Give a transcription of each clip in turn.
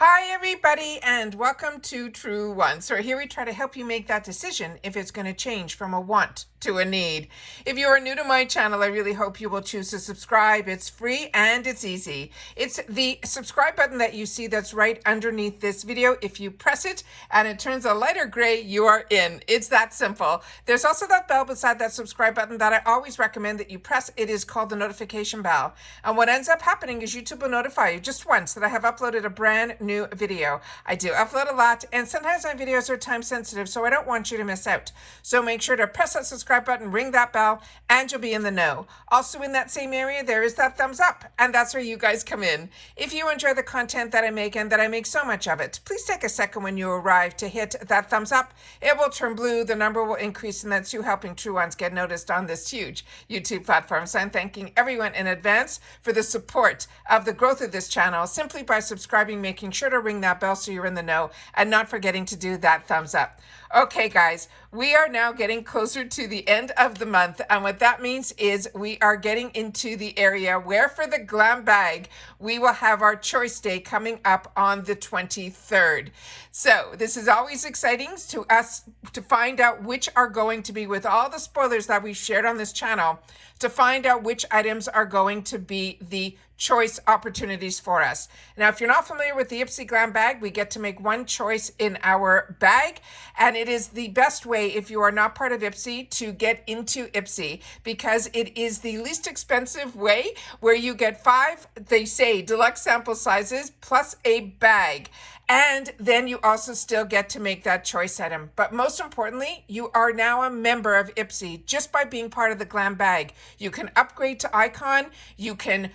Hi everybody and welcome to True One. So here we try to help you make that decision if it's going to change from a want to a need. If you are new to my channel, I really hope you will choose to subscribe. It's free and it's easy. It's the subscribe button that you see that's right underneath this video. If you press it and it turns a lighter gray, you are in. It's that simple. There's also that bell beside that subscribe button that I always recommend that you press. It is called the notification bell. And what ends up happening is YouTube will notify you just once that I have uploaded a brand new video. I do upload a lot and sometimes my videos are time sensitive, so I don't want you to miss out. So make sure to press that subscribe button, ring that bell, and you'll be in the know. Also in that same area, there is that thumbs up, and that's where you guys come in. If you enjoy the content that I make and that I make so much of it, please take a second when you arrive to hit that thumbs up. It will turn blue, the number will increase, and that's you helping True Ones get noticed on this huge YouTube platform. So I'm thanking everyone in advance for the support of the growth of this channel simply by subscribing, making sure to ring that bell so you're in the know, and not forgetting to do that thumbs up. Okay, guys, we are now getting closer to the end of the month, and what that means is we are getting into the area where for the GlamBag, we will have our choice day coming up on the 23rd. So this is always exciting to us to find out which are going to be, with all the spoilers that we've shared on this channel, to find out which items are going to be the choice opportunities for us. Now, if you're not familiar with the IPSY GlamBag, we get to make one choice in our bag, and it is the best way if you are not part of IPSY to get into IPSY because it is the least expensive way where you get 5, they say, deluxe sample sizes plus a bag. And then you also still get to make that choice item. But most importantly, you are now a member of IPSY just by being part of the GlamBag. You can upgrade to Icon. You can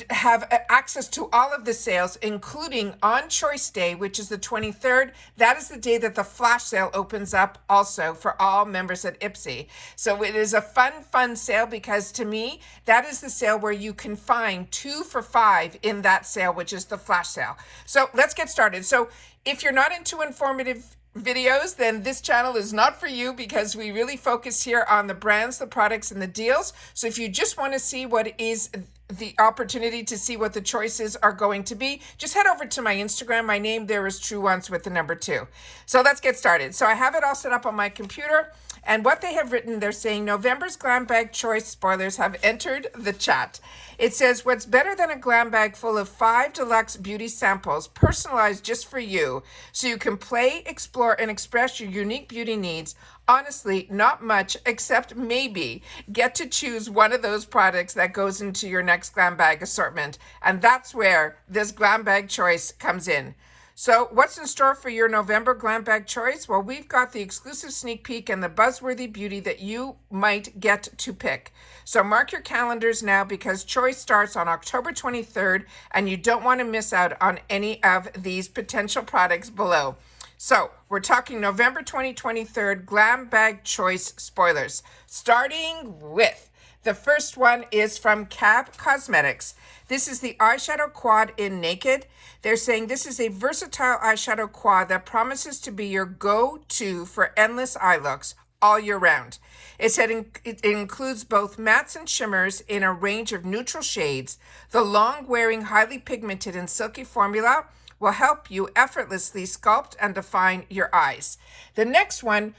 have access to all of the sales, including on Choice Day, which is the 23rd. That is the day that the flash sale opens up also for all members at IPSY. So it is a fun sale because to me, that is the sale where you can find 2 for $5 in that sale, which is the flash sale. So let's get started. So if you're not into informative videos, then this channel is not for you because we really focus here on the brands, the products, and the deals. So if you just want to see what is the opportunity to see what the choices are going to be, just head over to my Instagram. My name there is True Ones with the number 2. So let's get started. So I have it all set up on my computer, and what they have written, they're saying November's GlamBag choice spoilers have entered the chat. It says, what's better than a GlamBag full of 5 deluxe beauty samples personalized just for you so you can play, explore, and express your unique beauty needs? Honestly, not much, except maybe get to choose one of those products that goes into your next GlamBag assortment. And that's where this GlamBag choice comes in. So what's in store for your November GlamBag choice? Well, we've got the exclusive sneak peek and the buzzworthy beauty that you might get to pick. So mark your calendars now because choice starts on October 23rd and you don't want to miss out on any of these potential products below. So we're talking November 2023 GlamBag choice spoilers, starting with the first one is from Cab Cosmetics. This is the eyeshadow quad in Naked. They're saying this is a versatile eyeshadow quad that promises to be your go-to for endless eye looks all year round. It said it includes both mattes and shimmers in a range of neutral shades. The long-wearing, highly pigmented and silky formula will help you effortlessly sculpt and define your eyes. The next one,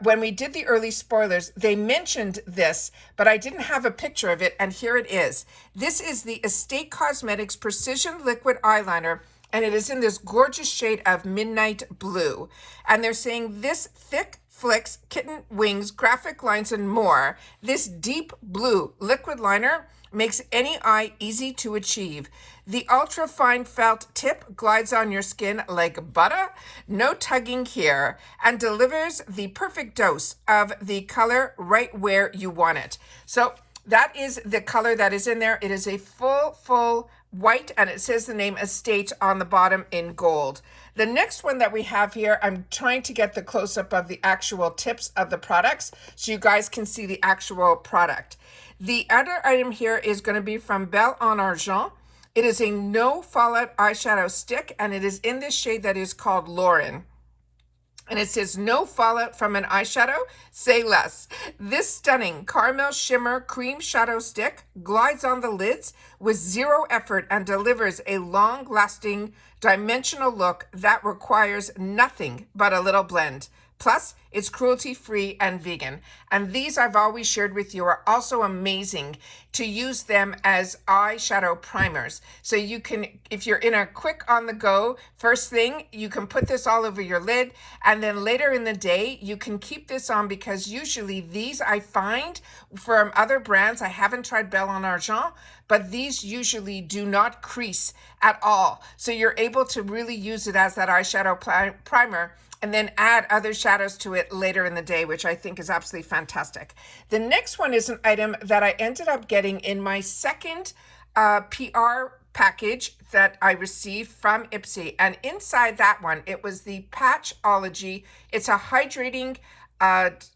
when we did the early spoilers, they mentioned this, but I didn't have a picture of it, and here it is. This is the Estate Cosmetics Precision Liquid Eyeliner, and it is in this gorgeous shade of Midnight Blue. And they're saying this thick flicks, kitten wings, graphic lines, and more. This deep blue liquid liner makes any eye easy to achieve. The ultra fine felt tip glides on your skin like butter, no tugging here, and delivers the perfect dose of the color right where you want it. So that is the color that is in there. It is a full white, and it says the name Estate on the bottom in gold. The next one that we have here, I'm trying to get the close-up of the actual tips of the products so you guys can see the actual product. The other item here is going to be from Belle en Argent. It is a no fallout eyeshadow stick, and it is in this shade that is called Lauren. And it says, no fallout from an eyeshadow, say less. This stunning caramel shimmer cream shadow stick glides on the lids with zero effort and delivers a long-lasting dimensional look that requires nothing but a little blend. Plus, it's cruelty-free and vegan. And these I've always shared with you are also amazing to use them as eyeshadow primers. So you can, if you're in a quick on the go, first thing, you can put this all over your lid. And then later in the day, you can keep this on, because usually these I find from other brands, I haven't tried Belle en Argent, but these usually do not crease at all. So you're able to really use it as that eyeshadow primer, and then add other shadows to it later in the day, which I think is absolutely fantastic. The next one is an item that I ended up getting in my second PR package that I received from IPSY. And inside that one, it was the Patchology. It's a hydrating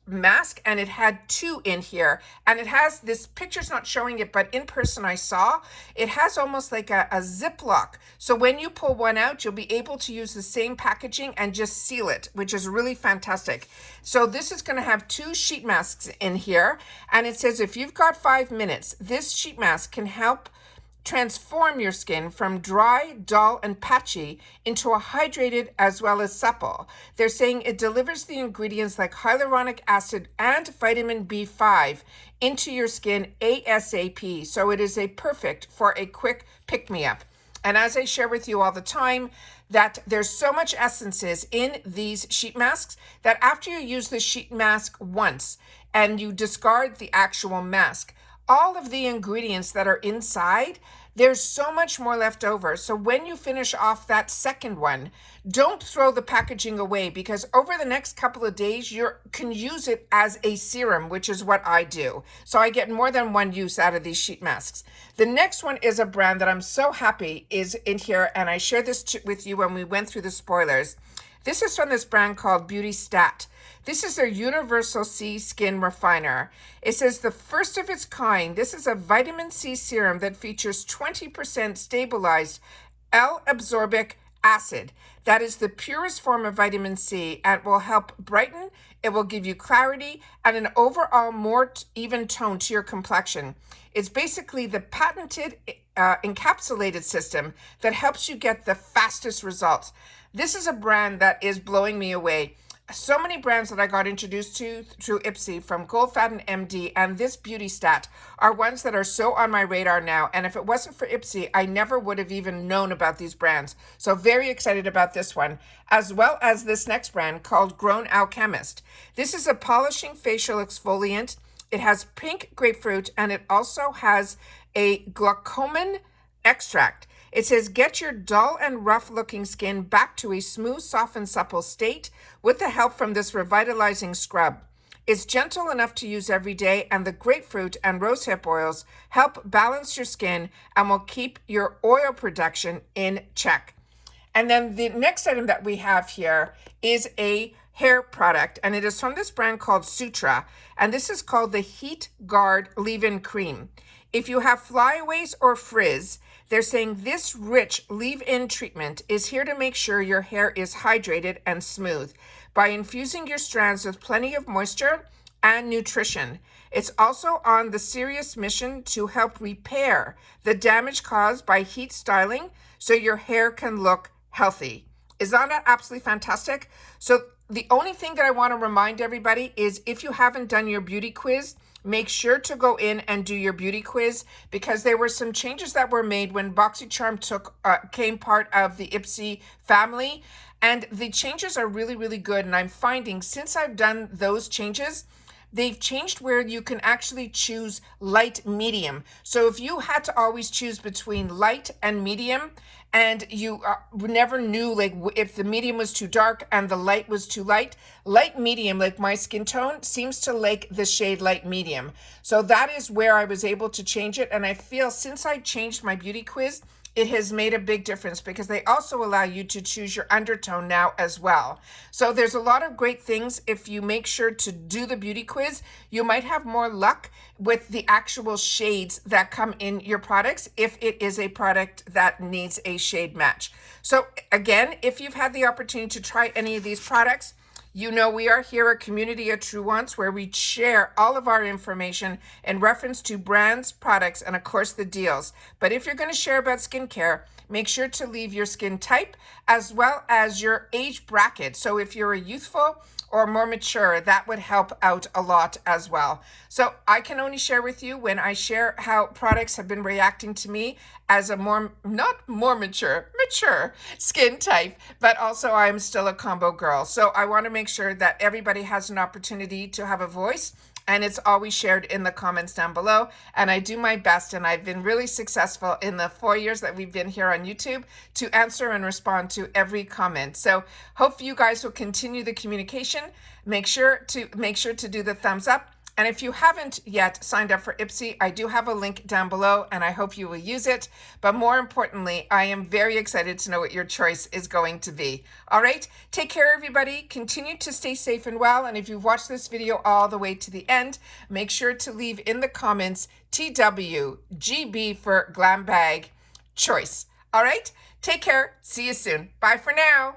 mask, and it had two in here, and it has this picture's not showing it, but in person I saw it has almost like a Ziploc, so when you pull one out, you'll be able to use the same packaging and just seal it, which is really fantastic. So this is going to have two sheet masks in here, and it says if you've got 5 minutes, this sheet mask can help transform your skin from dry, dull, and patchy into a hydrated as well as supple. They're saying it delivers the ingredients like hyaluronic acid and vitamin B5 into your skin ASAP. So it is a perfect for a quick pick-me-up. And as I share with you all the time, that there's so much essences in these sheet masks that after you use the sheet mask once and you discard the actual mask, all of the ingredients that are inside, there's so much more left over. So when you finish off that second one, don't throw the packaging away, because over the next couple of days, you can use it as a serum, which is what I do. So I get more than one use out of these sheet masks. The next one is a brand that I'm so happy is in here, and I shared this with you when we went through the spoilers. This is from this brand called Beauty Stat. This is their Universal C Skin Refiner. It says the first of its kind. This is a vitamin C serum that features 20% stabilized L-absorbic acid. That is the purest form of vitamin C, and will help brighten. It will give you clarity and an overall more even tone to your complexion. It's basically the patented encapsulated system that helps you get the fastest results. This is a brand that is blowing me away. So many brands that I got introduced to through IPSY, from Goldfaden MD and this Beauty Stat, are ones that are so on my radar now. And if it wasn't for IPSY, I never would have even known about these brands. So very excited about this one, as well as this next brand called Grown Alchemist. This is a polishing facial exfoliant. It has pink grapefruit, and it also has a glucosamine extract. It says, get your dull and rough looking skin back to a smooth, soft, and supple state with the help from this revitalizing scrub. It's gentle enough to use every day, and the grapefruit and rosehip oils help balance your skin and will keep your oil production in check. And then the next item that we have here is a hair product, and it is from this brand called Sutra, and this is called the Heat Guard Leave-In Cream. If you have flyaways or frizz, they're saying this rich leave-in treatment is here to make sure your hair is hydrated and smooth by infusing your strands with plenty of moisture and nutrition. It's also on the serious mission to help repair the damage caused by heat styling so your hair can look healthy. Is that not absolutely fantastic? So the only thing that I want to remind everybody is, if you haven't done your beauty quiz, make sure to go in and do your beauty quiz, because there were some changes that were made when BoxyCharm came part of the IPSY family, and the changes are really, really good. And I'm finding since I've done those changes, they've changed where you can actually choose light medium. So if you had to always choose between light and medium, and you never knew like if the medium was too dark and the light was too light, light medium, like my skin tone, seems to like the shade light medium. So that is where I was able to change it. And I feel since I changed my beauty quiz, it has made a big difference, because they also allow you to choose your undertone now as well. So there's a lot of great things. If you make sure to do the beauty quiz, you might have more luck with the actual shades that come in your products, if it is a product that needs a shade match. So again, if you've had the opportunity to try any of these products, You know, we are here a community of true ones where we share all of our information in reference to brands, products, and of course the deals. But if you're going to share about skincare, make sure to leave your skin type as well as your age bracket. So if you're a youthful or more mature, that would help out a lot as well. So I can only share with you when I share how products have been reacting to me as a not more mature skin type, but also I'm still a combo girl. So I want to make sure that everybody has an opportunity to have a voice, and it's always shared in the comments down below. And I do my best, and I've been really successful in the 4 years that we've been here on YouTube to answer and respond to every comment. So hope you guys will continue the communication. Make sure to do the thumbs up. And if you haven't yet signed up for IPSY, I do have a link down below, and I hope you will use it. But more importantly, I am very excited to know what your choice is going to be. All right, take care, everybody. Continue to stay safe and well. And if you've watched this video all the way to the end, make sure to leave in the comments TWGB for GlamBag choice. All right, take care. See you soon. Bye for now.